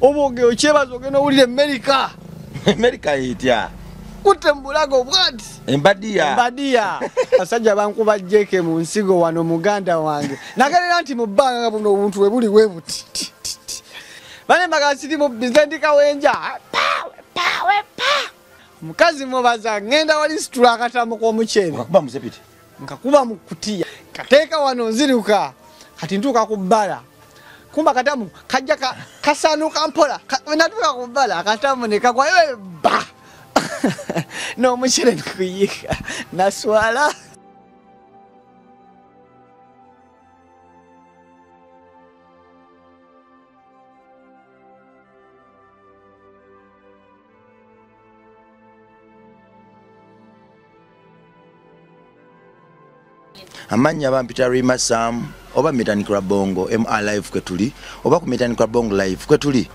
oboge okyebazo geno ulire America itya kutembulago bwati embadia asajja bankuba jeke mu nsigo wano muganda wange nagalera nti mu bbanga buno obuntu we buli webuti bane magasiri mu bizendika wenja pawe mukazi mubaza ngenda wali situla akatamu ko muchene ngakuba musepiti nkakuba mu kutiya kateeka wano nziruka kati ntuka kubbala kumba katamu kajja kasanuka mpola natuka kubbala katamu ne kagwa ba no muchene nkuyika naswala amanya bampita Rima Sam oba Metanika Bongo MR Live kwetuli oba ku Metanika Bongo Live kwetuli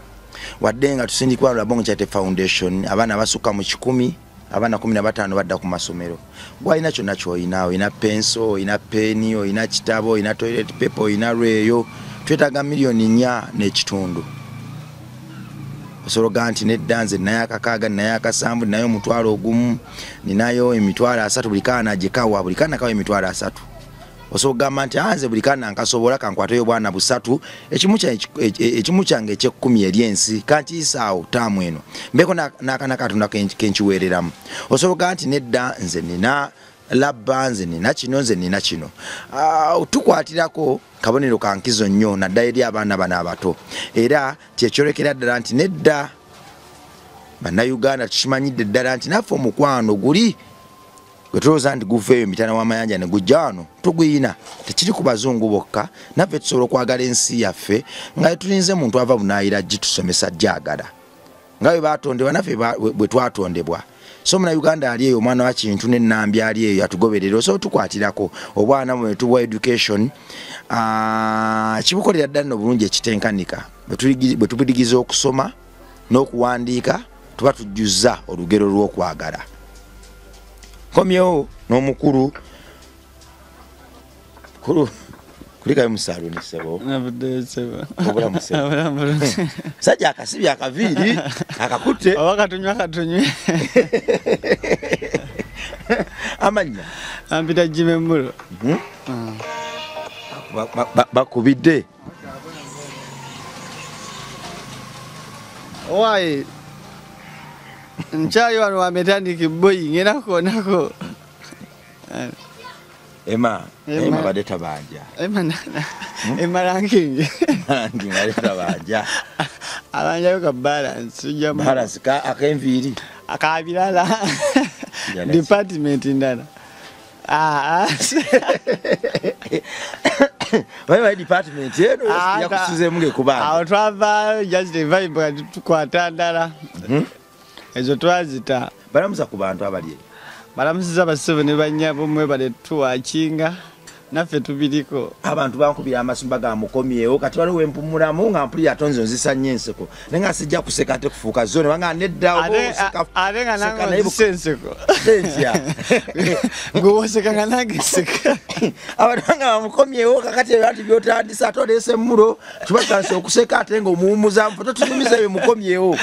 wadenga tusindikwa Rabongo Charity Foundation abana basuka mu 10 abana 15 badda ku masomero gwalina kyonna kyoyinawo ina penso ina peni ina kitabo ina toilet paper ina reyo twetaga milioni 4 n'ekitundu osoroga nti neddanze naye akakaaga naye akasambu nayo mutwalo ogumu ninayo emitwalo 3 bulikana jikawa bulikana kawa emitwalo 3 osogamba nti anze bulikana nkasobola kankwatoyo bwana busatu ekimu kyange ekye10 eryensi kankiisaawo taamu eno mbeko nakana katonda kenkiweereramu osologa nti nedda nze nina labba nze nina kino nze nina kino tukwatirako kabonero kankizo nnyo naddala eri abaana bano abato era kyekyolekera ddala nti nedda bannayuganda tukimanyidde ddala nti naffe omukwano guli gwetulowooza nti guveeyo emitana w'amayanja ne gujja wano tuguyina tekiri ku bazungu bokka naffe tusobola okwagala ensi yaffe nga tulinze muntu ava bunaayira gitusomesa gyagala nga bwe baatondebwa naffe bwe twatondebwa so muna Uganda ali eyo omwana wa kintu n'ennambi ali eyo atugoberera so tukwatirako obwana mu tuwa education kibukolera ddala bulungi ekitenkanika bwe tubudigiza okusoma n'okuwandiika tuba tujjuza olugero lw'okwagala komyewo n'omukulu kulikayo musaluni sebo obula musebo sajja akasibya akaviiri akakutte wakatunywe amanya ampita Jime Mulo bakubidde owaye nchayo wano wametandiki boy ngena konako Emma badeta banja Emma ranking badeta banja abanja yo ka balance ujja balance ka akenviri akabirala department ndana Why department yenu yakusize munge kubanga aho twava just the vibe tukwatandala ezo twazita balamuza ku bantu abali balamuza basebe ne banyabo mwe bale tuwakinga naffe tubiriko abantu bankubira amasumba ga mukomyewo kati waliwo empumulamu nga mpuli atonze nzisa nyenseko nenga sijja kuseka ate kufuuka zone wanga nedda alenga nango senseko sentia ngo seka nange seka abantu banga mukomyewo kakati abantu byotandisa atolese mulo tubakanse okuseka ate ngo muumuza mfoto tunumiza bye mukomyewo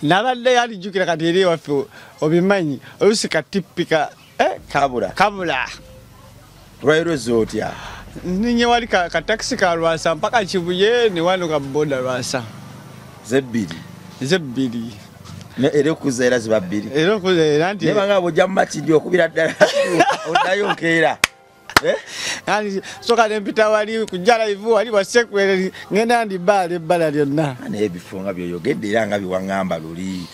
nabadde yali jukira kati eri waffe obimanyi olusika tipika kabula Rairo zotia ninye wali ka taxi ka Rwasa mpaka Kibuye ni wano ka boda Rwasa zebbiri ne ere kuzera zibabbiri nti ne banga bojja mmatijjo okubira ddala odayo nkeera yani soka nempita wali kujala ivu wali wasekwere ngenda ndi bala lyonna ne bifunga byo yogedde era nga biwangamba luli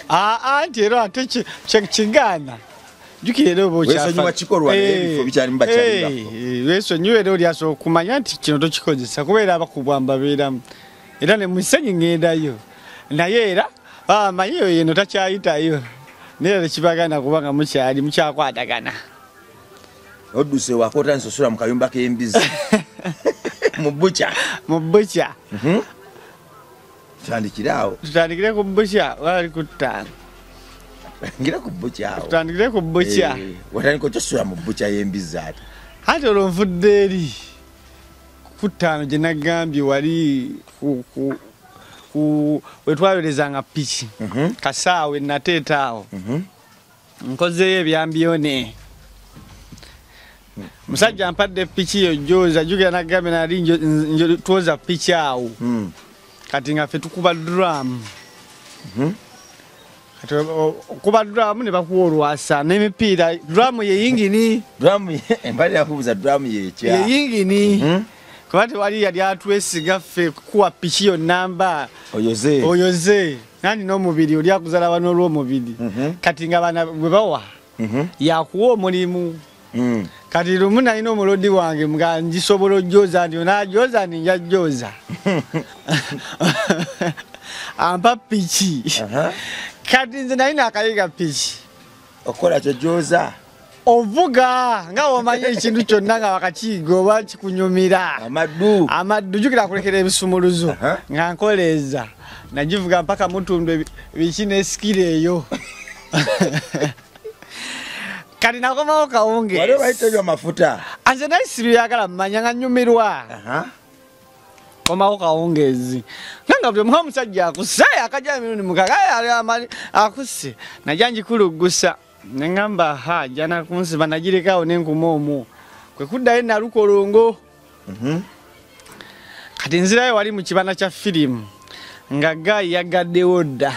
anti ero ate kigana jukire bo cha weso nywa chikorwa ebifo bichali mbachali weso nywe ero lyaso kumanya nti kino tokikozesa kubera abakubwamba bera era ne musenyi ngendayo naye era mayo yeno takyayitayo nere kibagana kubanga mukyali mukyakwatagana oduse wakota nsosula mu kayumba k'embizi mu bucha tutandikire ku bucha wali kutana ngira ku bucha tutandikire ku bucha watani ko tosula mu bucha y'embizi ate hati olonvudde eri kutano je nagambye wali ku wetwayolerezanga piki kasaawe nateetaawo nkozeeyo ebyambyone musajja ampadde piki yo joza jukira nagambye nali twoza piki awo kati nga ffe tukuba drum kati okuba drum ne bakuwa olwasa n'emipiira drum ye yingini embali yakubuza drum yekya ye yingini kuba tewali yali atwesiga ffe kuwa piki yo namba oyoze nandi n'omubiri oli akuzala bano olw'omubiri kati nga bana bwe bawa yakuwa omulimu kati lumu nalina omulodi wange nga ngisobola ojoza ndi onajoza ndi njajoza ampa piki kati nze nalina akayiga piki okola kyojoza ovuga nga omanyi ekintu kyonna nga wakakiiga oba kikunyumira amaddu jukira kulekera ebisumuluzo nga nkoleeza nagivuga mpaka mutundu biki nesikira eyo kati nakomawo kawunge wale bayitebya mafuta anze naye sibiyagala mmanya nga nyumirwa komawo kawungezi nga buli muha omusajja akusse akajja emirundi mukaga akusse najja njikulugusa neŋŋamba jana kunsiba nagirekawo nenkuma omwo kwe kuddayo nalukolongo kati nzirayo wali mu kibana kya firimu nga gayi yagaddewo dda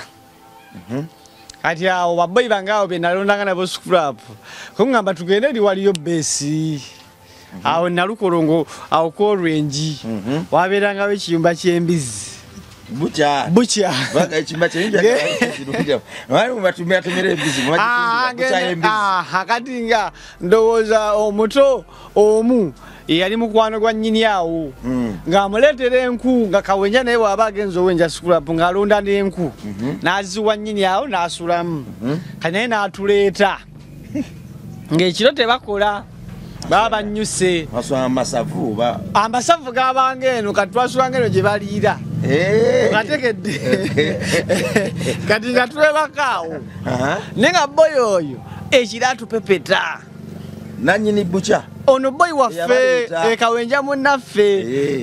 kati awo baboyi bange awo be nalondanga nabo scrap kuŋŋamba tugende eri waliyo besi awo nalukolongo awo k'olwengi wabeerangawo ekiyumba ky'embizi butya baga ekiyumba kati nga ndowooza omuto omu yali mukwano gwa nnyini awo ng'amuleetera enku nga kawenja naye bw'aba agenza owenja scrap ng'alonda n'enku n'aziwa nnyini awo n'asulamu kati naye n'atuleeta ng'ekiro tebakola baba banyuse amasavu gabanga eno kati twasulanga eno gye baliira ngatekedde kati nga twebakaawo naye nga boyi oyo ekiraatu pepeta nanyini bukya ono boyi waffe kawenja munnaffe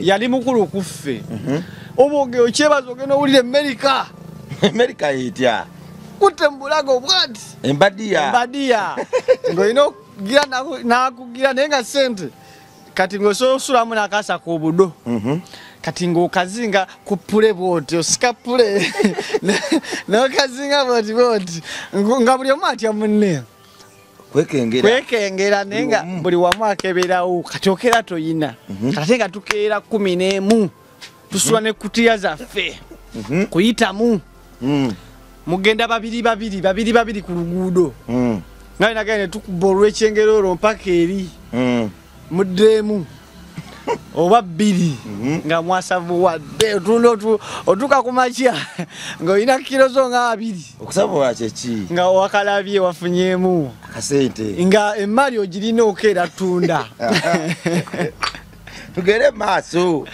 yali mukulu ku ffe obwoge okyebaza ogenda owulira Amerika yetya kutte mbulago bwati embadiya ng'olina okugira nakugira naye nga sente kati ng'osulamu n'akaasa k'obudo kati ng'okazinga ku pule bwoti osika pule n'okazinga bwoti nga buli omu atya munne kwekengera naye nga buli wamu akeberawo kati okera toyina kati nga tukeera 11 tusula n'ekutiya zaffe kuyitamu mugenda babiri ku luguudo nga nagenda tukuba olw'ekyengero olwo mpaka eri muddeemu oba 2 nga mwasavuwadde otuuka ku makya ng'olina kilo zo nga 2 okusavuwa kyeki nga wakalabye wafunyemu akasente nga emmali ogirina okeera tunda tugere maaso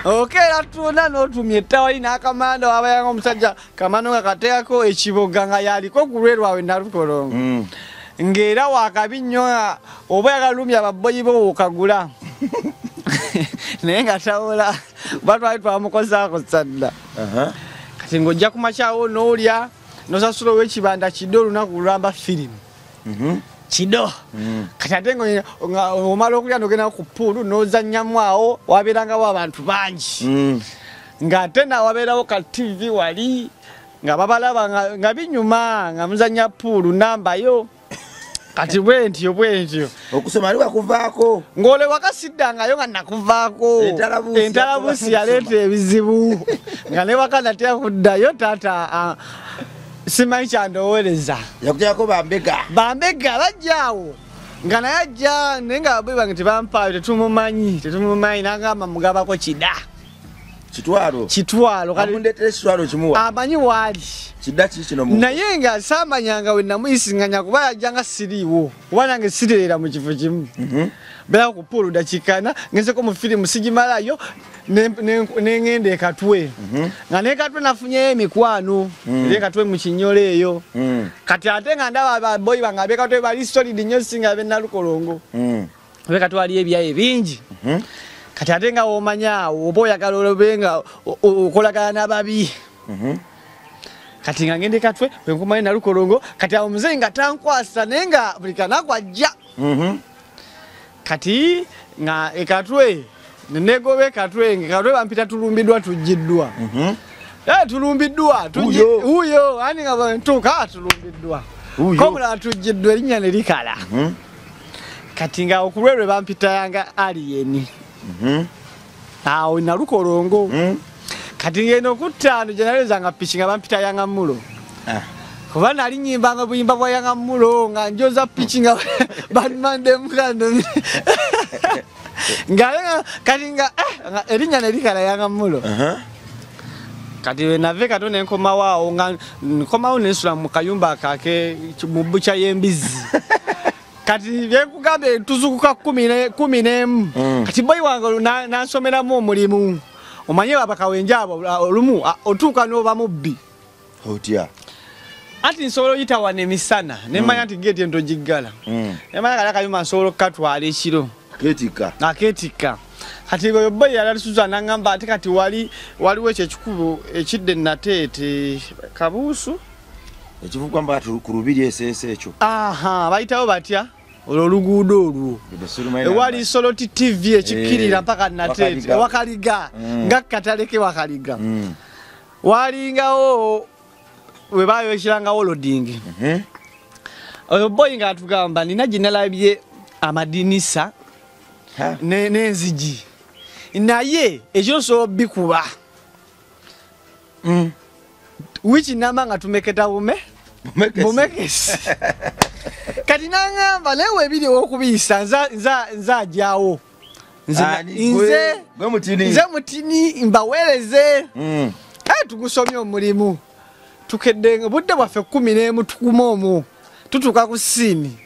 okeera tunda n'otumya ettawali n'akamanda wabayanga omusajja kamano nga kateekako ekiboga nga yaliko ku lwe lwawe nalukolongo ng'era wakabi nnyo oba yagalumya ababoyi bo okagula naye nga tawola kuba twali twamukozaako sadda kati ng'ojja ku makyawo n'olya n'osasula ow'ekibanda kido olunaku lulamba firimu kido kati ate nga omala okulya n'ogenda ku puulu n'ozannyamu awo wabeerangawo abantu bangi ng'ate nawabeerawo ka TV wali nga babalaba nga binyuma nga muzannya puulu nambayo kati bwentyo okusoma ali wakuvaako ng'ole wakasiddangayo nga nakuvaako entalabuusi yaleeta ebizibu nga ne waka natya kuddayo taata simanyi kyandowooleza yakutyako bambega bajjaawo nga naye ajja naye nga baboyi bange tebampaayo tetumumanyi nagamba mugabako kitwalo amanyi waali naye nga saamanyanga we namuyisinganya kuba yajjanga siriiwo kuba nange sirera mu kifo kimu beera ku puulu dakikana ngezeko mu firimu sigimalayo neŋŋenda ekatwe nga nekatwe nafunyeyo emikwano eri ekatwe mu kinyolo eyo kati ate nga ndaba ababoyi bange abekatwe bali solid nnyo singa abenalukolongo abekatwe aliyo ebyayo bingi kati ate nga womanya oba oyagala olobenga okolagana n'ababi kati nga ngende Katwe bwe nkomayo na Lukolongo kati awo muzeeyi nga tankwasa naye nga buli kanaku ajja kati nga Katwe nenegobe Katwe bampita tulumbiddwa tujjiddwa tulumbiddwa uyo ani nga bantuuka tulumbiddwa ko mulala tujjiddwa erinnya ne likala kati nga okulwelwe bampita yanga aliyeni awo na Lukolongo kati ngeno kutano generaliza nga pichi nga bampita yanga mulo kuba nali nyimbanga buyimba bwa yanga mulo nga njoza pichi nga bandmande mukando nga kati nga erinya ne likala yanga mulo kati we nave katone nkoma wao nga nkoma unesula mu kayumba kake mu bucha y'embizi kati byekugambe tuzukuka 10 kati boy wange nansomera mu omulimu omanye abakawenja abo olumu otuuka n'oba mubbi otya ati nsobola oyitawa nemisana nemanya nti geti ento giggala nemanya kali akayumba nsobola okukatwala ekiro akeetikka kati oyo boy yalisuza nangamba ate kati waliwo ekyo ekikubo ekidde nateete kabuusu ekivuga mba ku lubiri esese ekyo bayitawo batya olwo oluguudo olwo ewali Soloti TV ekikkirira mpaka nateete wakaliga nga kataleke wakaliga walingawo we bayo ekirangawo loading oyo boy nga atugamba nina gye nalabye amadinisa n'enzigi naye ekyo so bikuba wichi namba nga tumeketa bumekesi kati nangamba newe ebiri okubiyisa nza jawo nze mutini mbawereze tugusomye omulimu tukedde budde bwaffe 11 tukuma omwo tutuuka ku sini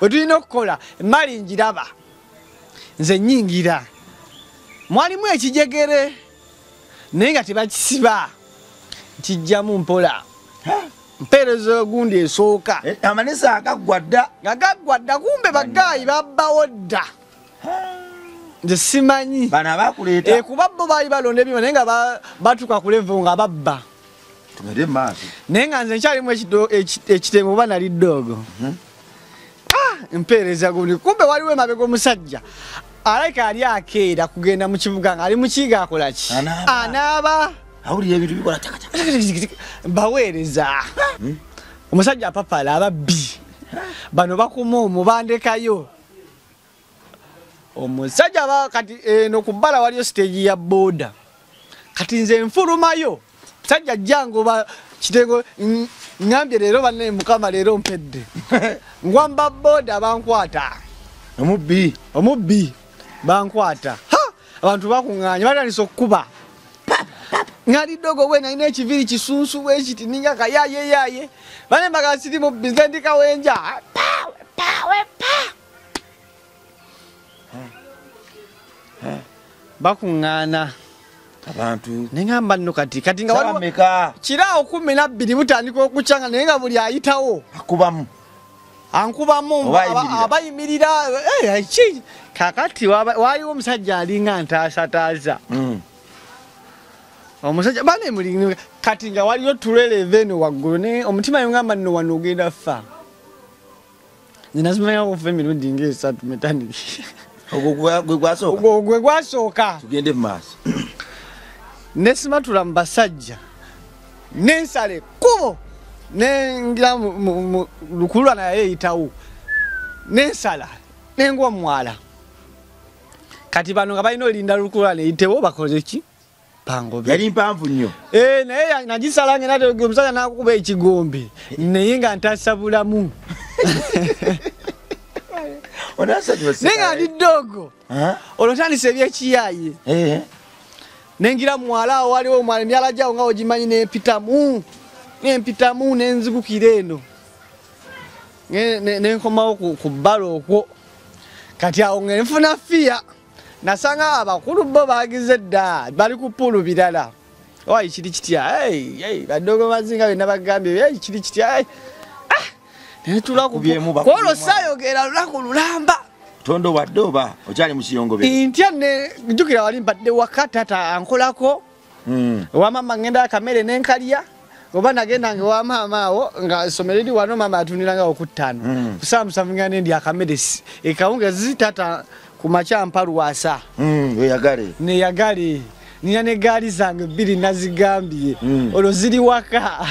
otulina okukola emali njiraba nze nyingira mwalimu ekijegere naye nga tebakisiba kijjamu mpola mperezo gundi esooka amanisa agaggwadda kumbe bagayi babbawo dda nze simanyi bana bakuleeta kuba bo baali balonda ebyuma naye nga batuuka ku level nga babba tumede maaso naye nga nze nkyalimu ekitengo oba nali ddoogo mpeereza gundi kumbe waliwo emabega omusajja alaika ali akeera kugenda mu kibuga nga ali mu kiyiga akolaki anaaba awulira ebintu bikola baweereza omusajja apapala ababbi bano bakuma omwo bandekayo omusajja kati eno ku bbala waliyo stage ya boda kati nze nfulumayo musajja jango kitengo ngambye leero banne mukama leero mpedde ngwamba boda bankwata omubbi bankwata abantu bakuŋŋaanya batandise okukuba ngali dogo we naine ekiviri kisunsu we kiti ninga kayaye bane magasiri mu bizendika wenja bakuŋŋaana abantu nengamba nno kati nga waliwo kiraawo 12 mutandika okucanga naye nga buli ayitawo ankubamu abayimirira kakati waliwo omusajja alinga ntaasataaza omusajja bane muli kati nga waliyo tuleleveno waggulu ne omutima yongamba nno wano ogenda ffa ninazimanya okufa emirundi ng'esatu metandiki ogwo gwasooka tugende mu maaso nesimatula mu basajja nensala ekkubo nengira mu lukulula naye eyitawo nensala nengwa mwala kati bano nga balina olinda lukulula neyitewo bakoze ki pango yali mpanvu nnyo naye nagisala ngena te omusajja nakukuba ekigombe naye nga ntasa bulamu nenga ndi ddogo olwotandisa ebyekiyaye nengira mwala awo waliwo omwala emyala gyawo nga ogimanyi nempitamu nenzigukira eno nenkomawo ku bbala okwo kati awo ngenfuna fiya nasanga abakulu bo bagize dda bali ku pulu birala oyi kiri kitya baddogo mazinga bena bagambye kiri kitya netulakwolo sayogera lunaku lulamba tondo wadoba ochali musiyongobe intya ne jukira wali mbadde wakatata ankolako wa mama ngenda kamere nenkalya oba nagenda nge wa mama awo nga somereri wano mama atuniranga okutano kusamsa mngane ndi akamere ekawunga zitata kumacha mparuwasa ne yagale nina ne gali zange biri nazigambye oloziri waka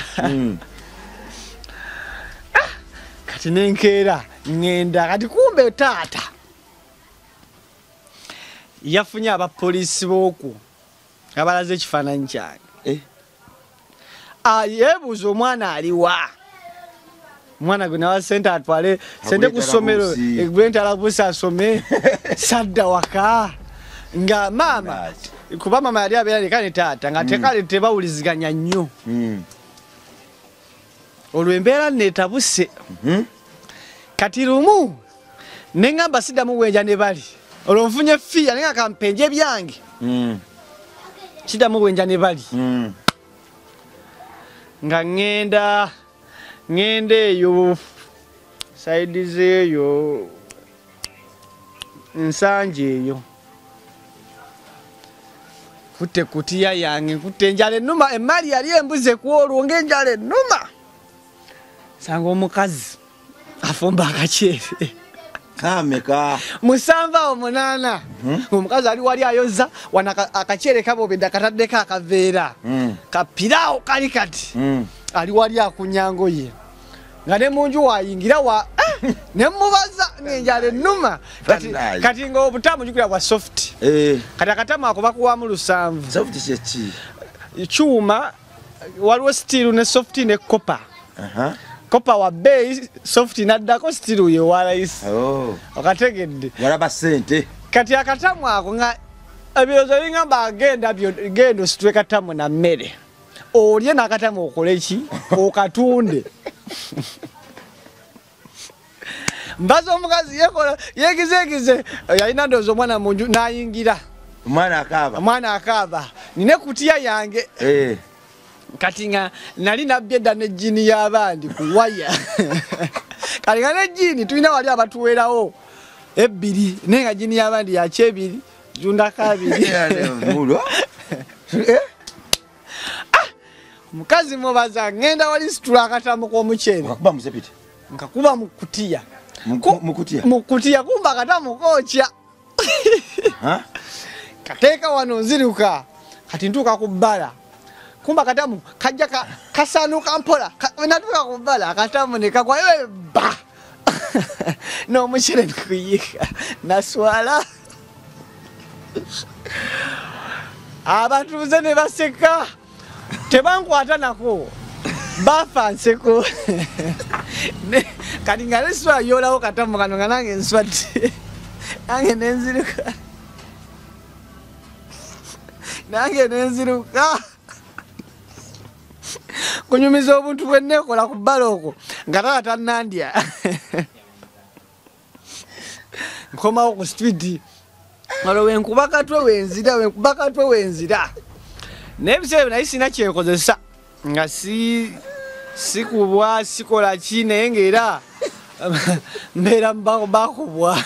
kati nenkera ngenda kati kumbe tata yafunya abapolisi boku abalaze ekifaananyi kyange yebuuza omwana aliwa mwana gwe nawa sente atwale sente ku ssomero egwentala busa asome sadda waka nga mama kuba mama yali abeera leka ne taata nga tekale tebawuliziganya nnyo olwo embeera neetabuse kati lumu neŋŋamba siddamu wenja ne bali olwo nfunye fiya naye nga kampenje byange siddamu wenja ne bali nga ngenda eyo saidi zeeyo nsanje eyo kutte kutiya yange kutte enjala ennuma emmali yali embuze kwolwo ng'enjala ennuma sanga omukazi afumba akakyere kameka 7-8 omukazi ali wali ayoza wana akakyere kabobedde akataddeko akaveera kapirawo kali kati ali wali akunyango ye nga ne munju wayingira nemubaza ng'enjala ennuma kati nga obutamu jukira bwa soft kati akatamu ako bakuwamu 7 kyuma waliwo steel ne soft ne copper kopa wa bei soft naddako steel ye walaisi okategedde walaba sente kati akatamu ako nga ebyozo bingamba agenda gendo situwe katamu na mmere olye nakatamu okole ki okatunde mbazo omukazi yekola yegizegize yalina ndowooza omwana munju nayingira omwana akaaba nine kutiya yange kati nga nali nabbye edda n'ejjini y'abandi ku waya kati nga n'ejjini tulina wali abatuweerawo 2 naye nga jjini y'abandi yakyebiri jundako 2 omukazi mubaza ngenda wali situla akatamu k'omuceere nkakuba mukutiya kumba akatamu kookya kateeka wano nziruka kati ntuuka ku bbala kumba katamu kajja kasanuka mpola natuka kubala akatamu nekagwa ba n'omucere nkuyika naswala abatuuze ne baseka tebankwata nako bafa nseko kati nga neswa yolawo katamu kano nga nange nswadde nange nenziruka kunyumiza obuntu bwennekola ku bbala okwo nga taata nandya nkomawo ku street olwo wenkuba katwe wenzira n'ebiseera naye sina kyekozesa nga sikubwa sikola ki naye ngaera mbeera bakubwa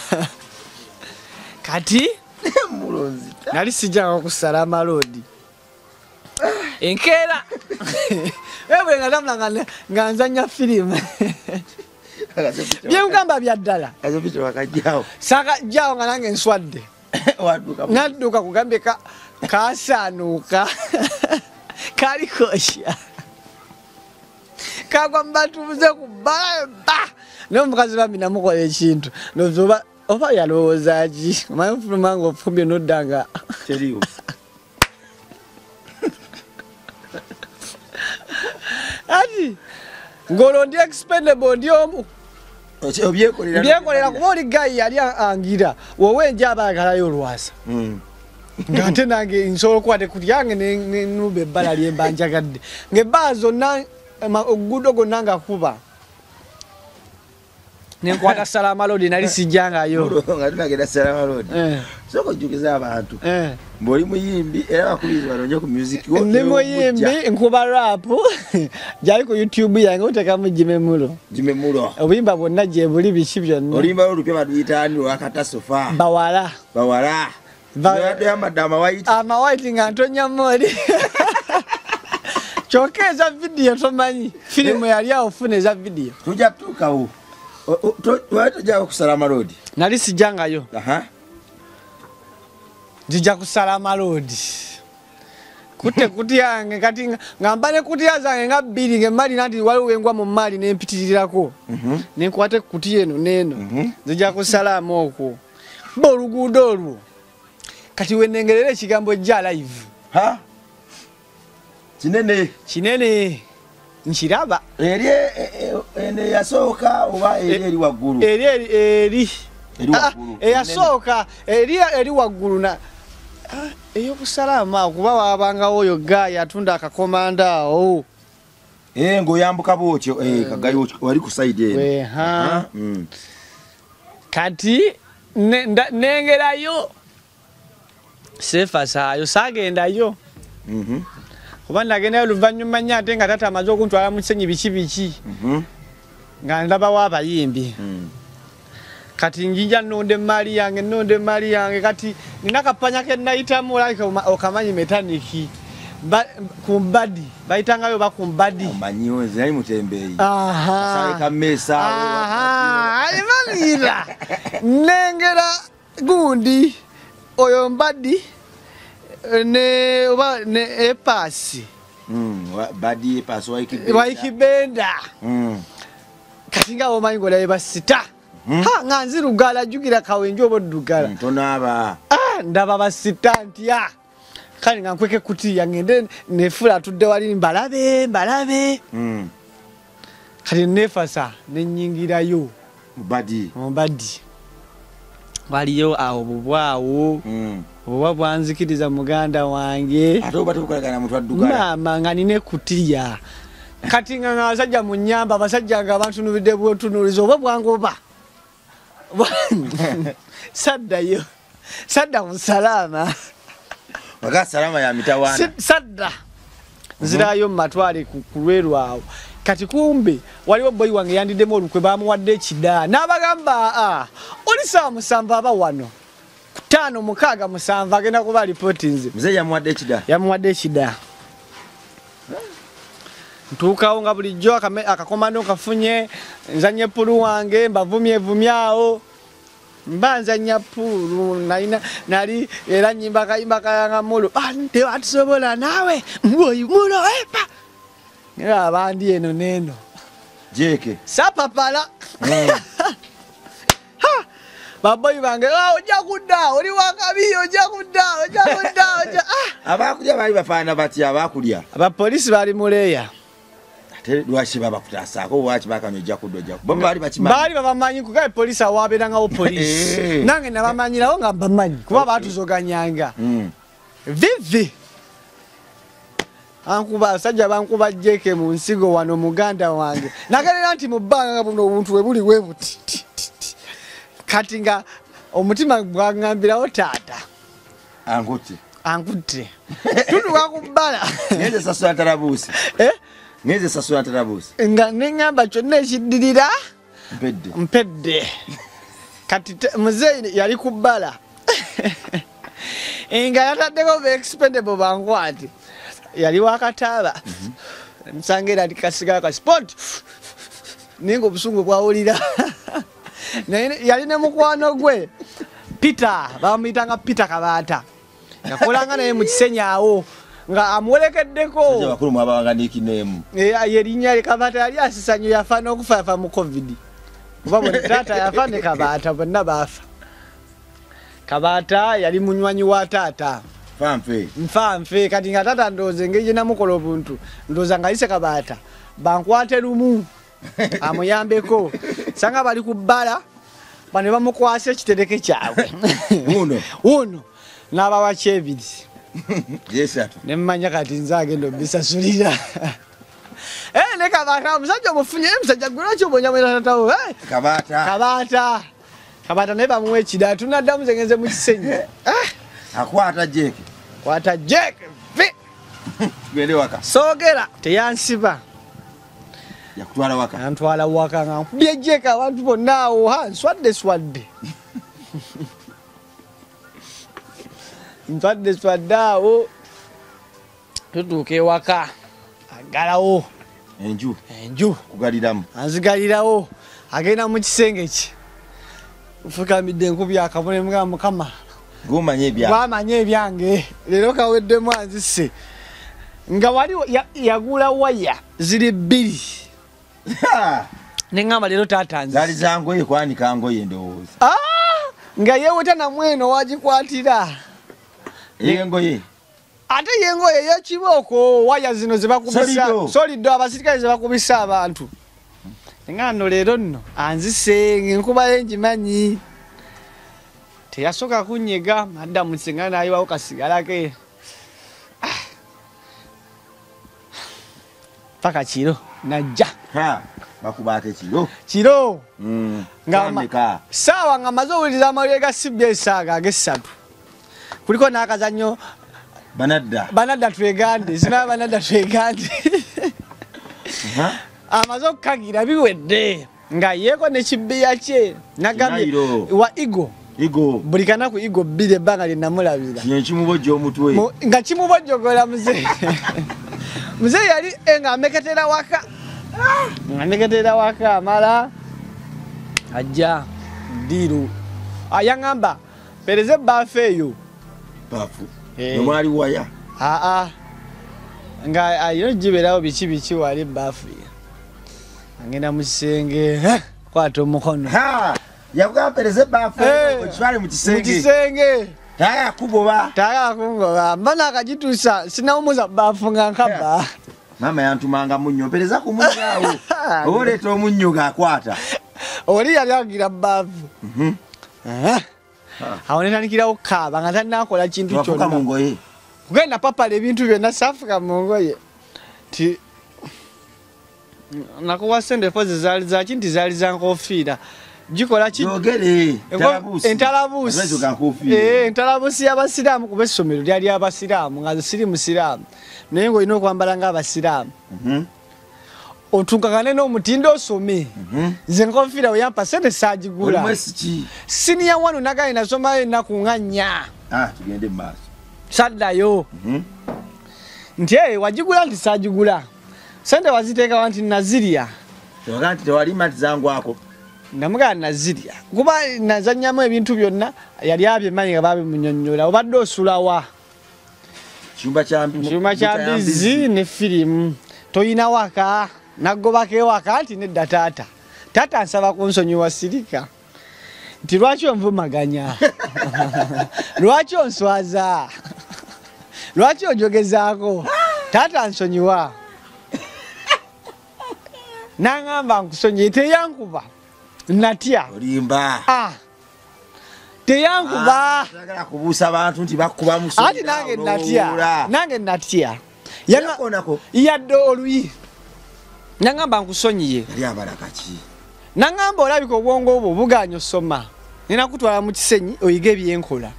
kati nali sijjanga kusala amaloodi enkeera ebule nga tamula nga nzanya firimu byemugamba byaddala sakajjawo nga nange nswadde nadduka kugambye kasaanuuka kali koosya kagwa mubatuuze ku bbala naye omukazi bambi namukola ekintu oba yalowooza ki omanyi nfuluma nga ofumbye nodda nga ati ngolo ndi expendable ndi omu obyekolera kuba oli gayi yali angira wowe nja abaagalayo olwasa ng'ate nange nsobola okukwata ekuti yange nenuba ebbala lyemba njagadde ng'ebbala zonna ogudo gonna nga kuba nenkwata Salama Road nali sijjangayo nga tunagenda Salama Road soko jukiza abantu mboli muyimbi era bakubiza balonye ku music wo ndi muyimbi nkuba rap jali ku YouTube yange utekamu Jimemulo obuyimba bwonna gye buli biki byonna olimba olupya baduyitani wakata sofa bawala yambadde white nga ntonya moli chokeza video tomanyi filimu yali awufuna eza video tujja tukawo tujja ku Salama Road nali sijjangayo njija ku Salama Road kuti yange kati ngambane kuti yazange nga bbiri ngemali nanti waliwo engwa mu mali nempitirirako nenkwate kuti eno neno njija ku Salama okwo boluguudo olwo kati wenengerere ekigambo jja live kinene nkiraba eri ene yasooka oba eri waggulu eri eyasooka eri waggulu na eyo ku Salama kuba wabangawo oyo gaya atunda akakomanda awo ng'oyambuka bwotyo kagayo wali ku side eno kati nengerayo sefa sayo sagendayo kuba nagenda oluvannyuma nnyo ate nga tata amaze okuntwala mu kisenyi biki nga ndabawo abayimbi kati njija nnonde mali yange kati nina kapanya ke nayitamu olabika okamanyi metaniki kumbadi bayitangayo bakumbadi omanyiwo nze nali mutembeeyi alimanira nengera gundi oyo mbadi ne epasi badi epasi waikibenda kati nga omanyi ngolabe basita nga nzirugala jukira kawenje oboddugala ntonaba ndaba basita ntya kale nga nkweke kutiya ngende nefula tudde wali mbalabe kati nefasa nenyingirayo mubadi waliyo awo bubwawo oba bwanzikiriza muganda wange ate oba tukolagana mutwa ddugala mama nga nine kutiya kati nga abasajja mu nnyamba abasajja nga bantunulidde bwotunuliza oba bwangoba sadda ku Salama waka Salama ya mitawana sadda nzirayo mu matwale ku lwerwawo kati kumbe waliwo boyi wange yandiddemu olukwe bamuwadde ekida n'abagamba oli saa musanvu aba wano 5 6 7 agenda kuba ripoti nze mzee yamuwadde ekida ntuukawo nga bulijjo akakomando kafunye nzanye pulu wange mbavumyevumyawo mba nzanya pulu nali era nyimba kayimba kayanga mulu nte atusobola naawe mboyi muno epa era abandi eno neno jeke sapapala baboyi bange ojja kudda oli wakabi ojja kudda abakulya bali bafaana batya abakulya abapolisi bali muleya lwaki baba kutasaako lwaki bakanyojja kudda bali babamanyi kugabe polisi awabeerangawo polisi nange nabamanyirawo nga mbamanyi kuba batuzoganyanga vivi ankuba asajja bankuba jeke mu nsigo wano muganda wange nagalera nti mu bbanga buno obuntu we buli we buti kati nga omutima gwangambirawo taata ankutte tutuka ku bbala ngeze sasula ntarabuusi nga neŋŋamba kyonna ekiddirira mpedde kati muzeeyi yali ku bbala nga yataddeko expendable bankwati yali wakataaba nsanga era ndi kasigala ka sport ninga obusungu bwawulira yali ne mukwano gwe Peter bamuyitanga Peter Kabaata yakolanga naye mu kisenyi awo nga amuwerekeddeko bakulu mwabawanganiki nemu yerinnya Kabaata yali asisanyo yafa n'okufa yafa mu covid kuba bwe taata yafa ne Kabaata bonna baafa Kabaata yali munywanyi wa taata nfanfe kati nga taata ndooze ngeri gyenamukola obuntu ndooza nga yise Kabaata bankwate lumu amuyambeko sanga bali ku bbala bane bamukwasa ekitereke kyabwe uno n'abawa kyebiri nemmanya kati nze agenda obisasulira ne Kabata musajja mufunye musajja gwe kyobonya mwera tatawo Kabata ne bamuwe ekida tunaddamu zengenze mu kisenyi akwata Jake gwende waka sogera teyansiba yakutwala waka antwala waka nga nkubye Jake abantu bonna awo nswadde nswadde awo tutuuka ewaka agalawo enju kugaliramu anzigalirawo agenda mu kisenge kye ufukamidde nkubya akabone mga Mukama gwamanye ebyange leero kaweddemu anzise nga wali yagula waya ziri 2 neŋŋamba leero taata zali zangoye kwanika ngoye ndowooza nga yeeweta namweno wagikwatira yengoye ate yengoye yekibooko waya zino zebakubisa solido abasirikale zebakubisa abantu ngano leero nno anzise nkuba yenjimanyi teyasoka kunyega adda musinga nayiwawo kasigalake paka kiro najja bakubate kiro nga sawa nga maze owuliriza amawulire ga CBS aga 3 kuliko n'akazannyo banadda twegande sinaba banadda twegande amaze okukagira biwedde nga yeeko nekibbiya kye nagambye wa Igo buli kanaku Igo 2 ebbanga lyennamulabira kimubojja omutwe nga kimubojjogola muze yali nga ameketera waka amala ajja diru ayaŋŋamba pereze ebbaafu eyo nomwali waya nga ayino giberawo biki wali ebbaafu ye angenda mu kisenge kwata omukono yakugampereza ebbaafu ekitwale mu kisenge tayagala kungoba mba nakagituusa sinawumuza bbaafu nga nkabba mama yantumanga munnyo mpereza ku munnyawo oba oleeta omunnyo gaakwata oli yali agira bbaafu awo netandikirawo kaaba nga tannakola kintu kyonna kugenda papala ebintu byonna saafuka mu ngoye ti nakuwa sente pozi zaali zaki nti zaali za nkofiira gikola entalabuusi y'abasiraamu kuba essomero lyali abasiraamu nga siri musiraamu naye ng'olina okwambala ng'abasiraamu otunkagane n'omutindo osome nze enkofiira weyampa sente saagigula siniya wano nagaye nasomayo ennaku nga 4 saddayo nti wagigula nti saagigula sente waziteekawa nti nazirya namugala nazirya kuba nazannyamu ebintu byonna yali abyemanyi nga babimunyonnyola obadde osulawa kyumba kya mbizi ne firimu toyina waka naggobako ewaka nti nedda taata nsaba kunsonyiwa sirika nti lwaki onvumaganya lwaki onswaza lwaki onjogezaako taata nsonyiwa naŋŋamba nkusonyiye teyankuba natya olimba teyankuba tagala kubuusa abantu nti bakuba musozi ati nange natya yadde oluyi naŋŋamba nkusonyiye yali abalaka ki naŋŋamba olabika obwongo obwo buganya osoma nina kutwala mu kisenyi oyiga ebyenkola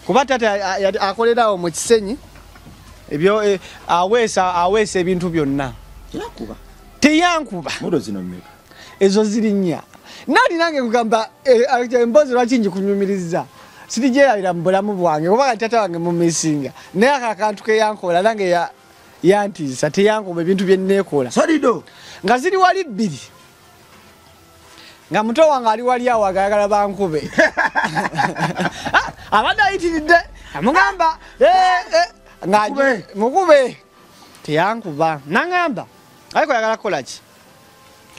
kuba tata akolerawo mu kisenyi ebyo aweesa ebintu byonna teyankuba ezo ziri 4 nali nange kugamba emboozi lwaki njikunyumiriza sirigyerabira mu bulamu bwange kuba tata wange mumisinga naye akakantu keyankola nange yantiisa teyankuba ebintu byenneekola nga ziri wali 2 nga muto wange ali wali awo agayagala bankube abadde ayitiridde amugamba mukube teyankuba naŋŋamba aliko oyagala kukolaki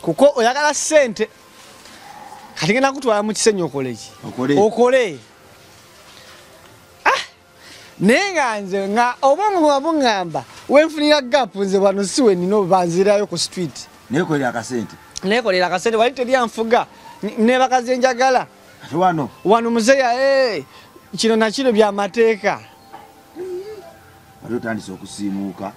kuko oyagala ssente kati ngenda kutwala mu kisenyi okole naye nga nze nga obwongo bwa buŋŋamba wenfunira gapu nze wano si we nina obubanzirayo ku street neekolera akasente wali teryanfuga nebakazi enjagala wano muzeya kino nakino byamateeka otandise okusiimuuka